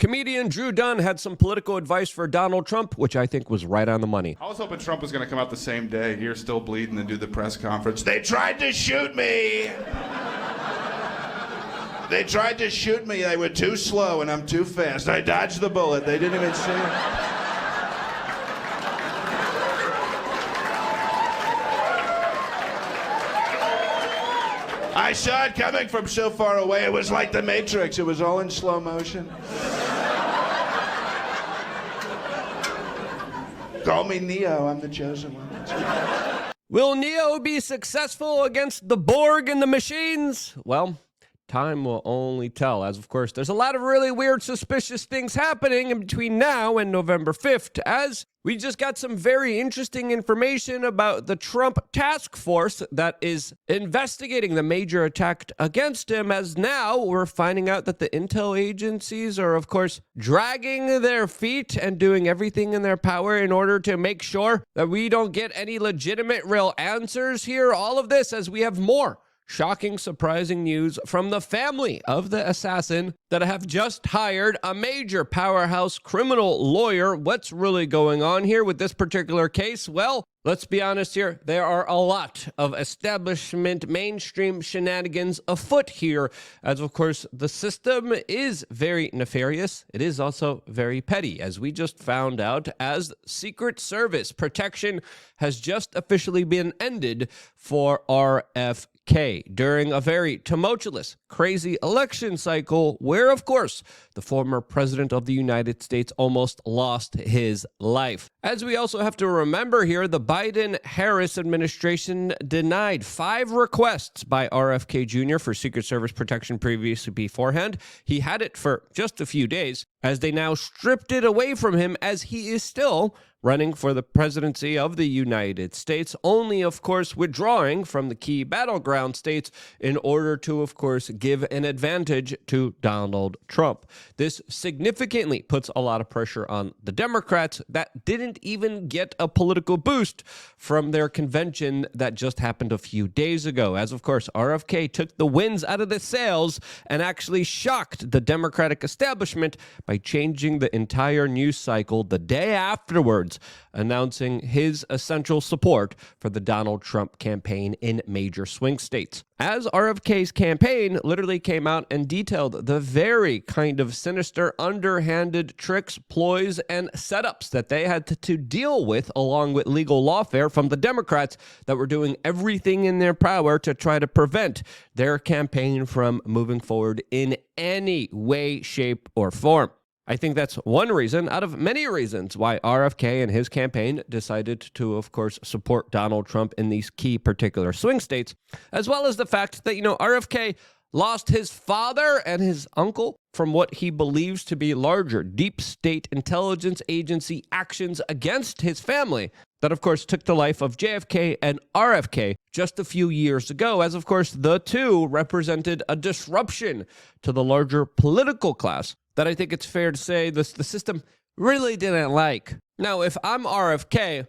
Comedian Drew Dunn had some political advice for Donald Trump, which I think was right on the money. I was hoping Trump was going to come out the same day, ear still bleeding, and do the press conference. They tried to shoot me. They tried to shoot me. They were too slow, and I'm too fast. I dodged the bullet. They didn't even see it. I saw it coming from so far away. It was like the Matrix. It was all in slow motion. Call me Neo. I'm the chosen one. Will Neo be successful against the Borg and the machines? Well, time will only tell, as of course there's a lot of really weird, suspicious things happening in between now and November 5th, as we just got some very interesting information about the Trump task force that is investigating the major attack against him, as now we're finding out that the intel agencies are, of course, dragging their feet and doing everything in their power in order to make sure that we don't get any legitimate real answers here. All of this as we have more shocking, surprising news from the family of the assassin that have just hired a major powerhouse criminal lawyer. What's really going on here with this particular case? Well, let's be honest here. There are a lot of establishment mainstream shenanigans afoot here, as of course the system is very nefarious. It is also very petty, as we just found out, as Secret Service protection has just officially been ended for RFK during a very tumultuous, crazy election cycle where, of course, the former president of the United States almost lost his life. As we also have to remember here, the Biden-Harris administration denied 5 requests by RFK Jr. for Secret Service protection previously beforehand. He had it for just a few days, as they now stripped it away from him, as he is still running for the presidency of the United States, only, of course, withdrawing from the key battleground states in order to, of course, give an advantage to Donald Trump. This significantly puts a lot of pressure on the Democrats that didn't even get a political boost from their convention that just happened a few days ago, as, of course, RFK took the winds out of the sails and actually shocked the Democratic establishment by changing the entire news cycle the day afterwards, announcing his essential support for the Donald Trump campaign in major swing states. As RFK's campaign literally came out and detailed the very kind of sinister, underhanded tricks, ploys, and setups that they had to deal with, along with legal lawfare from the Democrats that were doing everything in their power to try to prevent their campaign from moving forward in any way, shape, or form. I think that's one reason out of many reasons why RFK and his campaign decided to, of course, support Donald Trump in these key particular swing states, as well as the fact that, RFK lost his father and his uncle from what he believes to be larger deep state intelligence agency actions against his family that, of course, took the life of JFK and RFK just a few years ago, as, of course, the two represented a disruption to the larger political class that I think it's fair to say the system really didn't like. Now, if I'm RFK,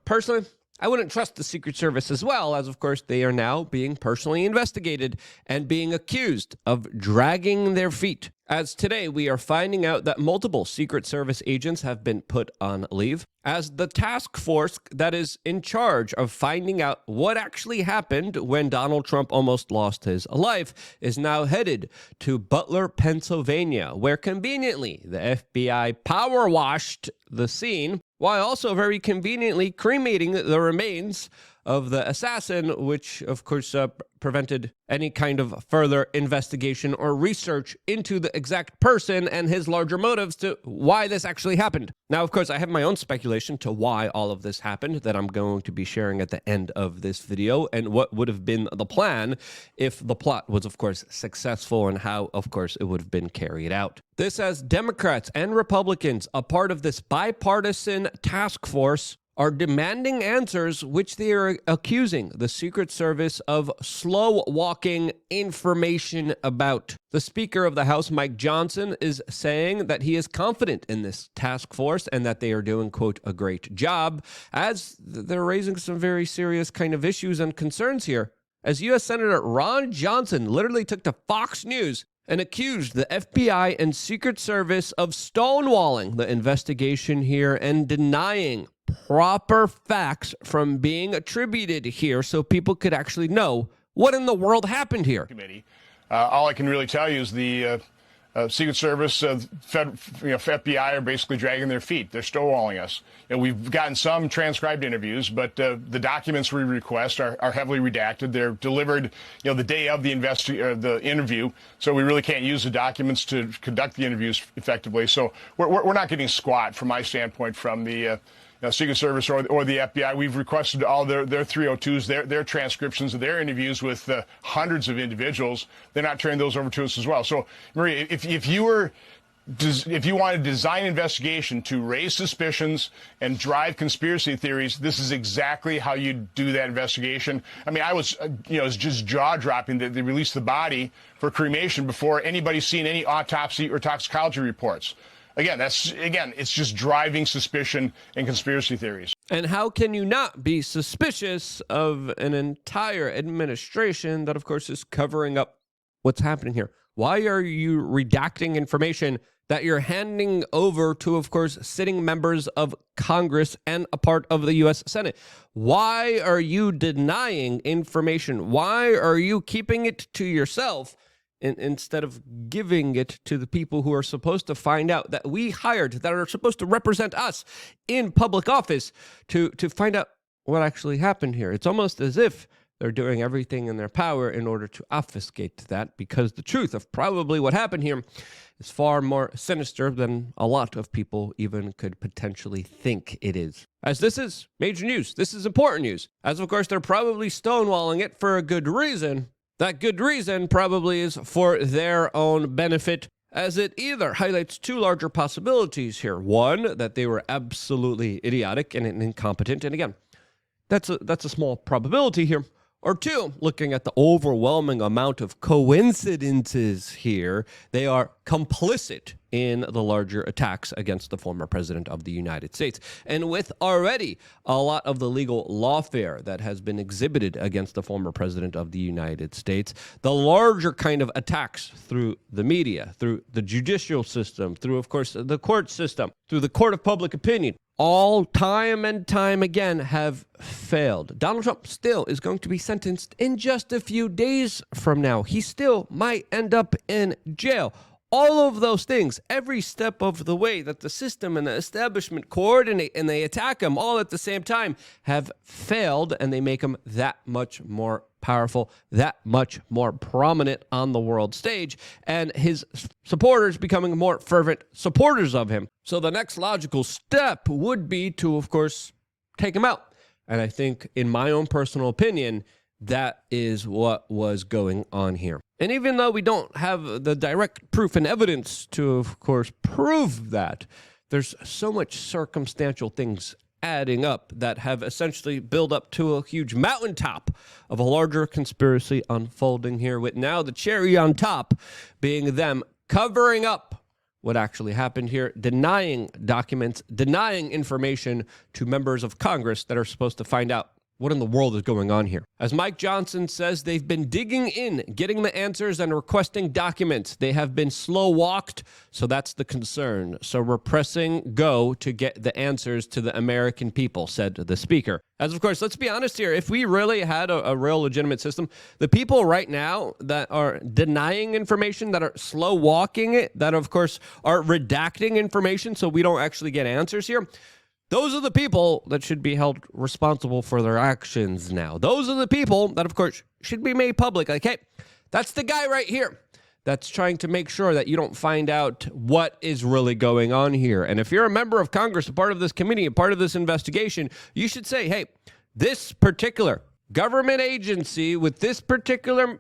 personally, I wouldn't trust the Secret Service as well, as, of course, they are now being personally investigated and being accused of dragging their feet. As today, we are finding out that multiple Secret Service agents have been put on leave, as the task force that is in charge of finding out what actually happened when Donald Trump almost lost his life is now headed to Butler, Pennsylvania, where conveniently the FBI power washed the scene, while also very conveniently cremating the remains of the assassin, which, of course, prevented any kind of further investigation or research into the exact person and his larger motives to why this actually happened. Now, of course, I have my own speculation to why all of this happened that I'm going to be sharing at the end of this video, and what would have been the plan if the plot was, of course, successful, and how, of course, it would have been carried out. This has Democrats and Republicans, a part of this bipartisan task force, are demanding answers which they are accusing the Secret Service of slow-walking information about. The Speaker of the House, Mike Johnson, is saying that he is confident in this task force and that they are doing, quote, a great job, as they're raising some very serious kind of issues and concerns here. As U.S. Senator Ron Johnson literally took to Fox News and accused the FBI and Secret Service of stonewalling the investigation here and denying proper facts from being attributed here so people could actually know what in the world happened here. Committee. All I can really tell you is the Secret Service, FBI are basically dragging their feet. They're stonewalling us. We've gotten some transcribed interviews, but the documents we request are heavily redacted. They're delivered, the day of the interview, so we really can't use the documents to conduct the interviews effectively. So we're not getting squat from my standpoint from the Secret Service or the FBI. We've requested all their 302s, their transcriptions of their interviews with hundreds of individuals. They're not turning those over to us as well. So, Maria, if you want to design an investigation to raise suspicions and drive conspiracy theories, this is exactly how you do that investigation. I mean, I was, it's just jaw-dropping that they released the body for cremation before anybody's seen any autopsy or toxicology reports. Again, it's just driving suspicion and conspiracy theories. And how can you not be suspicious of an entire administration that, of course, is covering up what's happening here? Why are you redacting information that you're handing over to, of course, sitting members of Congress and a part of the U.S. Senate? Why are you denying information? Why are you keeping it to yourself instead of giving it to the people who are supposed to find out, that we hired, that are supposed to represent us in public office to find out what actually happened here? It's almost as if they're doing everything in their power in order to obfuscate that, because the truth of probably what happened here is far more sinister than a lot of people even could potentially think it is. As this is major news, this is important news, as of course they're probably stonewalling it for a good reason. That good reason probably is for their own benefit, as it either highlights two larger possibilities here. One, that they were absolutely idiotic and incompetent, and again, that's a small probability here. Or two, looking at the overwhelming amount of coincidences here, they are complicit in the larger attacks against the former president of the United States. And with already a lot of the legal lawfare that has been exhibited against the former president of the United States, the larger kind of attacks through the media, through the judicial system, through, of course, the court system, through the court of public opinion, all time and time again have failed. Donald Trump still is going to be sentenced in just a few days from now. He still might end up in jail. All of those things, every step of the way that the system and the establishment coordinate and they attack him all at the same time, have failed, and they make him that much more powerful, that much more prominent on the world stage, and his supporters becoming more fervent supporters of him. So the next logical step would be to, of course, take him out. And I think, in my own personal opinion, that is what was going on here. And even though we don't have the direct proof and evidence to, of course, prove that, there's so much circumstantial things adding up that have essentially built up to a huge mountaintop of a larger conspiracy unfolding here, with now the cherry on top being them covering up what actually happened here, denying documents, denying information to members of Congress that are supposed to find out what in the world is going on here. As Mike Johnson says, they've been digging in, getting the answers and requesting documents. They have been slow-walked, so that's the concern. So we're pressing go to get the answers to the American people, said the speaker. As of course, let's be honest here, if we really had a real legitimate system, the people right now that are denying information, that are slow-walking it, that of course are redacting information so we don't actually get answers here, those are the people that should be held responsible for their actions now. Those are the people that, of course, should be made public. Like, hey, that's the guy right here that's trying to make sure that you don't find out what is really going on here. And if you're a member of Congress, a part of this committee, a part of this investigation, you should say, hey, this particular government agency with this particular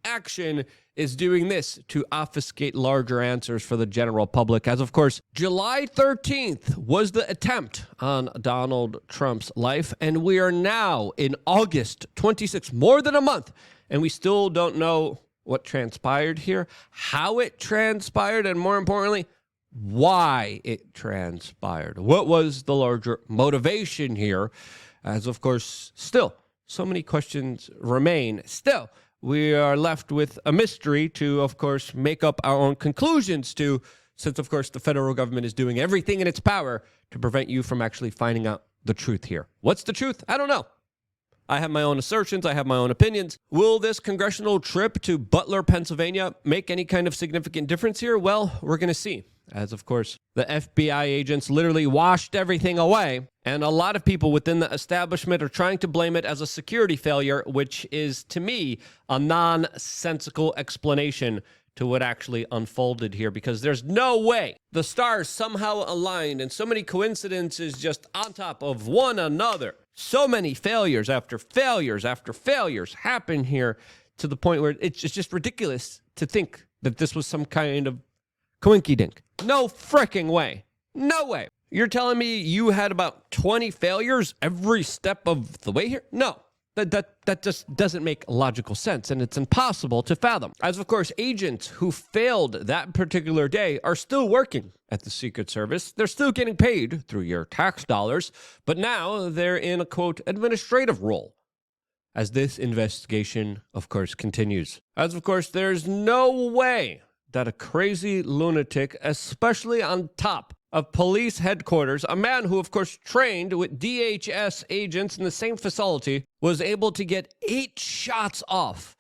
action is doing this to obfuscate larger answers for the general public. As of course, July 13th was the attempt on Donald Trump's life, and we are now in August 26th, more than a month, and we still don't know what transpired here, how it transpired, and more importantly, why it transpired. What was the larger motivation here? As of course, still, so many questions remain. Still, we are left with a mystery to, of course, make up our own conclusions to, since, of course, the federal government is doing everything in its power to prevent you from actually finding out the truth here. What's the truth? I don't know. I have my own assertions. I have my own opinions. Will this congressional trip to Butler, Pennsylvania make any kind of significant difference here? Well, we're going to see. As, of course, the FBI agents literally washed everything away. And a lot of people within the establishment are trying to blame it as a security failure, which is, to me, a nonsensical explanation to what actually unfolded here, because there's no way the stars somehow aligned and so many coincidences just on top of one another. So many failures after failures after failures happen here to the point where it's just ridiculous to think that this was some kind of coinkydink. No fricking way. No way. You're telling me you had about 20 failures every step of the way here? No. That just doesn't make logical sense, and it's impossible to fathom. As, of course, agents who failed that particular day are still working at the Secret Service. They're still getting paid through your tax dollars, but now they're in a, quote, administrative role as this investigation, of course, continues. As, of course, there's no way that a crazy lunatic, especially on top of police headquarters, a man who, of course, trained with DHS agents in the same facility, was able to get 8 shots off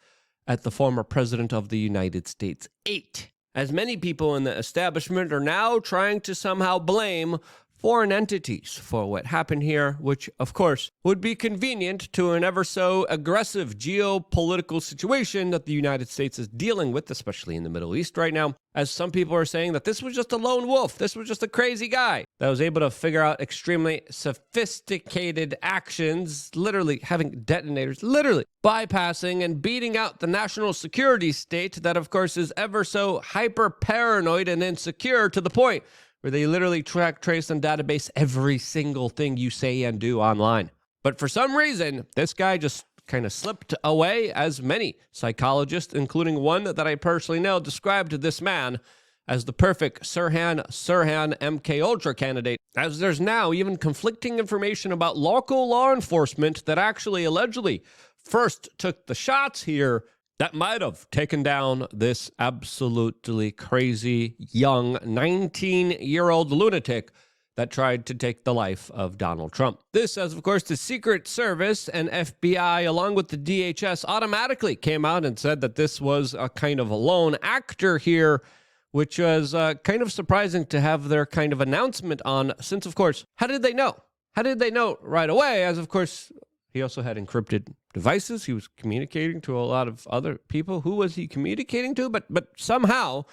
at the former president of the United States. 8. As many people in the establishment are now trying to somehow blame foreign entities for what happened here, which, of course, would be convenient to an ever so aggressive geopolitical situation that the United States is dealing with, especially in the Middle East right now, as some people are saying that this was just a lone wolf. This was just a crazy guy that was able to figure out extremely sophisticated actions, literally having detonators, literally bypassing and beating out the national security state that, of course, is ever so hyper paranoid and insecure to the point where they literally track, trace, and database every single thing you say and do online. But for some reason, this guy just kind of slipped away, as many psychologists, including one that I personally know, described this man as the perfect Sirhan MK Ultra candidate, as there's now even conflicting information about local law enforcement that actually allegedly first took the shots here that might have taken down this absolutely crazy young 19-year-old lunatic that tried to take the life of Donald Trump. This, as of course, the Secret Service and FBI, along with the DHS, automatically came out and said that this was a kind of a lone actor here, which was kind of surprising to have their kind of announcement on, since, of course, how did they know? How did they know right away? As, of course, he also had encrypted devices. He was communicating to a lot of other people. Who was he communicating to? But somehow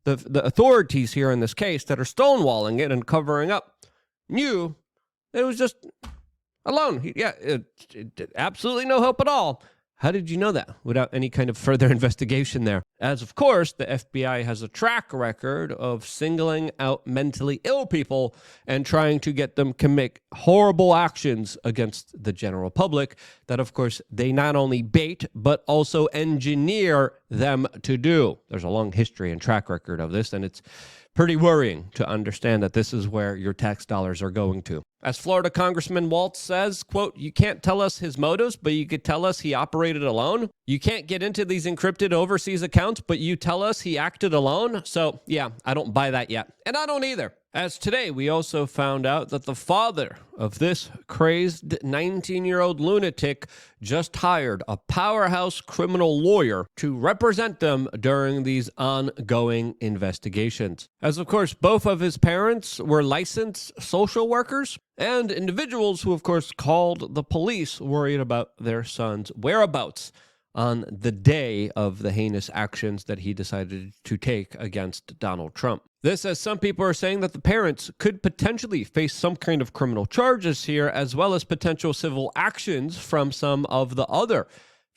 the authorities here in this case that are stonewalling it and covering up knew it was just alone. Absolutely no hope at all. How did you know that without any kind of further investigation there? As, of course, the FBI has a track record of singling out mentally ill people and trying to get them commit horrible actions against the general public that, of course, they not only bait, but also engineer them to do. There's a long history and track record of this, and it's pretty worrying to understand that this is where your tax dollars are going to. As Florida Congressman Waltz says, quote, "You can't tell us his motives, but you could tell us he operated alone. You can't get into these encrypted overseas accounts, but you tell us he acted alone." So, yeah, I don't buy that yet. And I don't either. As today, we also found out that the father of this crazed 19-year-old lunatic just hired a powerhouse criminal lawyer to represent them during these ongoing investigations. As, of course, both of his parents were licensed social workers and individuals who, of course, called the police worried about their son's whereabouts on the day of the heinous actions that he decided to take against Donald Trump. This, as some people are saying, that the parents could potentially face some kind of criminal charges here, as well as potential civil actions from some of the other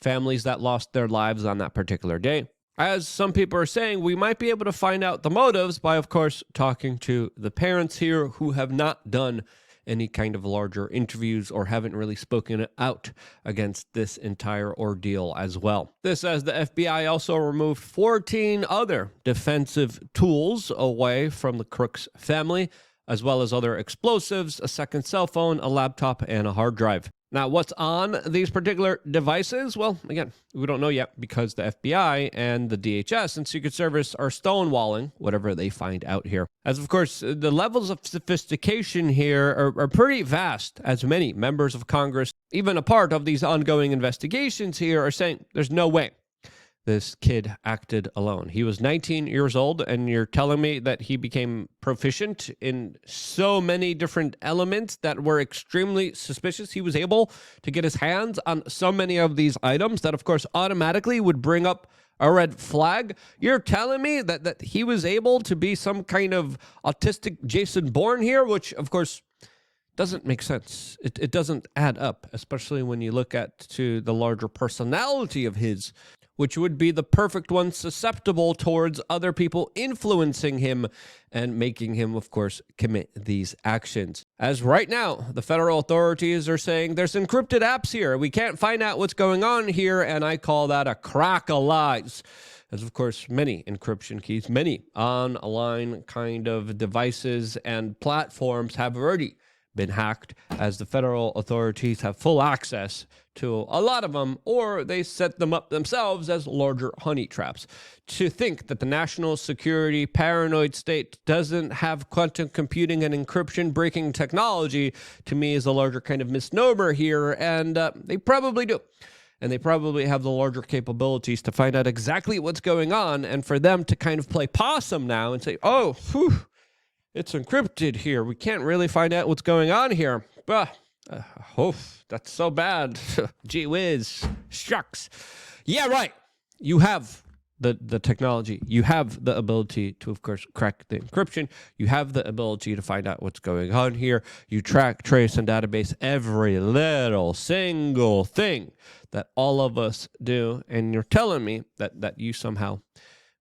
families that lost their lives on that particular day. As some people are saying, we might be able to find out the motives by, of course, talking to the parents here who have not done any kind of larger interviews or haven't really spoken out against this entire ordeal as well. This, as the FBI also removed 14 other defensive tools away from the Crooks family, as well as other explosives, a second cell phone, a laptop, and a hard drive. Now, what's on these particular devices? Well, again, we don't know yet because the FBI and the DHS and Secret Service are stonewalling whatever they find out here. As of course, the levels of sophistication here are pretty vast, as many members of Congress, even a part of these ongoing investigations here, are saying there's no way this kid acted alone. He was 19 years old, and you're telling me that he became proficient in so many different elements that were extremely suspicious. He was able to get his hands on so many of these items that, of course, automatically would bring up a red flag. You're telling me that he was able to be some kind of autistic Jason Bourne here, which, of course, doesn't make sense. It doesn't add up, especially when you look at to the larger personality of his, which would be the perfect one, susceptible towards other people influencing him and making him, of course, commit these actions. As right now, the federal authorities are saying there's encrypted apps here. We can't find out what's going on here, and I call that a crack of lies. As, of course, many encryption keys, many online kind of devices and platforms have already been hacked, as the federal authorities have full access to a lot of them, or they set them up themselves as larger honey traps. To think that the national security paranoid state doesn't have quantum computing and encryption breaking technology, to me, is a larger kind of misnomer here, and they probably do. And they probably have the larger capabilities to find out exactly what's going on, and for them to kind of play possum now and say, oh, whew, it's encrypted here. We can't really find out what's going on here. That's so bad. Gee whiz. Shucks. Yeah, right. You have the technology. You have the ability to, of course, crack the encryption. You have the ability to find out what's going on here. You track, trace, and database every little single thing that all of us do. And you're telling me that you somehow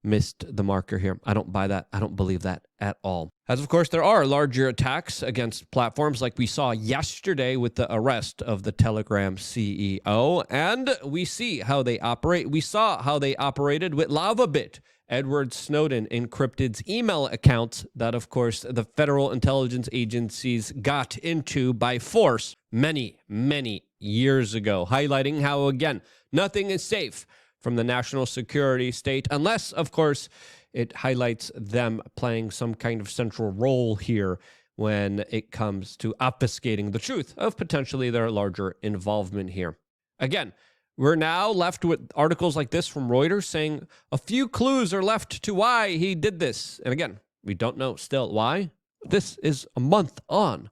missed the marker here. I don't buy that. I don't believe that at all. As of course, there are larger attacks against platforms like we saw yesterday with the arrest of the Telegram CEO, and we see how they operate. We saw how they operated with LavaBit. Edward Snowden encrypted email accounts that, of course, the federal intelligence agencies got into by force many, many years ago, highlighting how, again, nothing is safe from the national security state, unless, of course, it highlights them playing some kind of central role here when it comes to obfuscating the truth of potentially their larger involvement here. Again, we're now left with articles like this from Reuters saying a few clues are left to why he did this. And again, we don't know still why. This is a month on.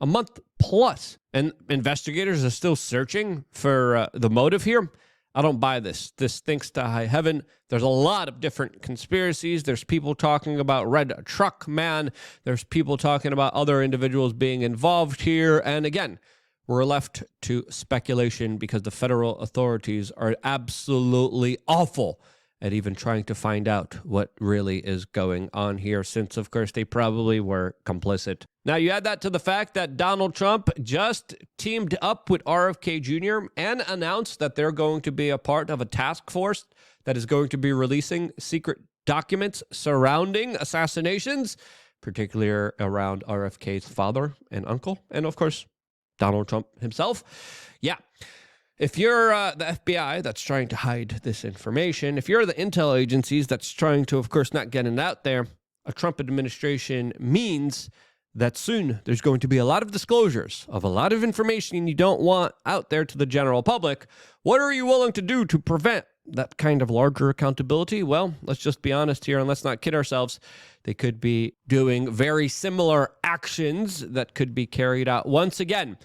A month plus. And investigators are still searching for the motive here. I don't buy this. This stinks to high heaven. There's a lot of different conspiracies. There's people talking about Red Truck Man. There's people talking about other individuals being involved here. And again, we're left to speculation because the federal authorities are absolutely awful at even trying to find out what really is going on here, since, of course, they probably were complicit. Now, you add that to the fact that Donald Trump just teamed up with RFK Jr. and announced that they're going to be a part of a task force that is going to be releasing secret documents surrounding assassinations, particularly around RFK's father and uncle, and, of course, Donald Trump himself. Yeah. If you're the FBI that's trying to hide this information, if you're the intel agencies that's trying to, of course, not get it out there, a Trump administration means that soon there's going to be a lot of disclosures of a lot of information you don't want out there to the general public. What are you willing to do to prevent that kind of larger accountability? Well, let's just be honest here and let's not kid ourselves. They could be doing very similar actions that could be carried out once again.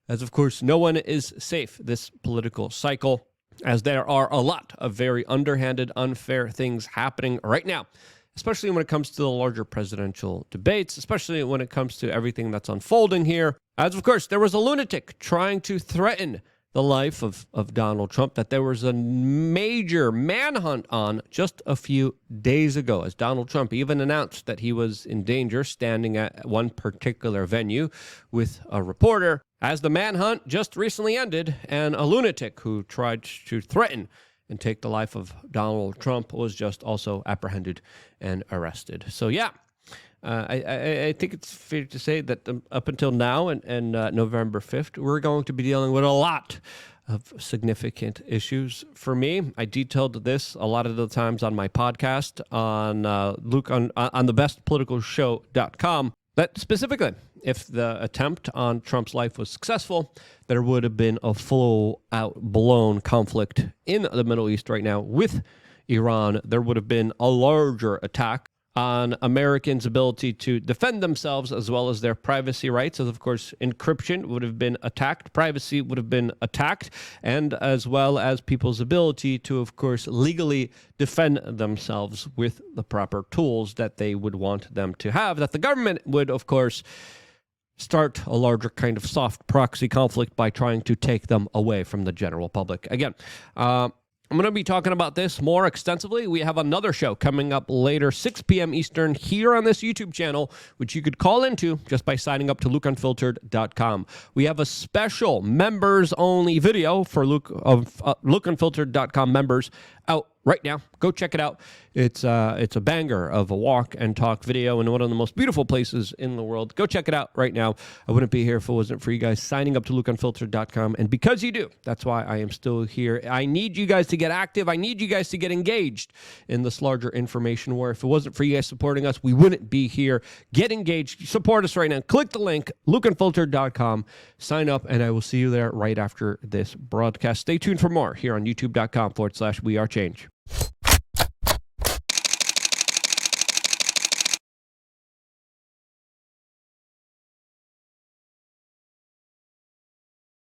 As, of course, no one is safe this political cycle, as there are a lot of very underhanded, unfair things happening right now, especially when it comes to the larger presidential debates, especially when it comes to everything that's unfolding here. As, of course, there was a lunatic trying to threaten the life of Donald Trump that there was a major manhunt on just a few days ago, as Donald Trump even announced that he was in danger standing at one particular venue with a reporter, as the manhunt just recently ended, and a lunatic who tried to threaten and take the life of Donald Trump was just also apprehended and arrested. So yeah, I think it's fair to say that up until now and November 5th, we're going to be dealing with a lot of significant issues. For me, I detailed this a lot of the times on my podcast on Luke on thebestpoliticalshow.com. That specifically, if the attempt on Trump's life was successful, there would have been a full-out blown conflict in the Middle East right now with Iran. There would have been a larger attack on Americans' ability to defend themselves as well as their privacy rights. As of course, encryption would have been attacked, privacy would have been attacked, and as well as people's ability to, of course, legally defend themselves with the proper tools that they would want them to have, that the government would, of course, start a larger kind of soft proxy conflict by trying to take them away from the general public. Again, I'm going to be talking about this more extensively. We have another show coming up later, 6 p.m. Eastern, here on this YouTube channel, which you could call into just by signing up to LukeUnfiltered.com. We have a special members-only video for LukeUnfiltered.com members out right now. Go check it out. It's a banger of a walk and talk video in one of the most beautiful places in the world. Go check it out right now. I wouldn't be here if it wasn't for you guys signing up to LukeUnfiltered.com. And because you do, that's why I am still here. I need you guys to get active. I need you guys to get engaged in this larger information war. If it wasn't for you guys supporting us, we wouldn't be here. Get engaged. Support us right now. Click the link, LukeUnfiltered.com. Sign up, and I will see you there right after this broadcast. Stay tuned for more here on YouTube.com/WeAreChange.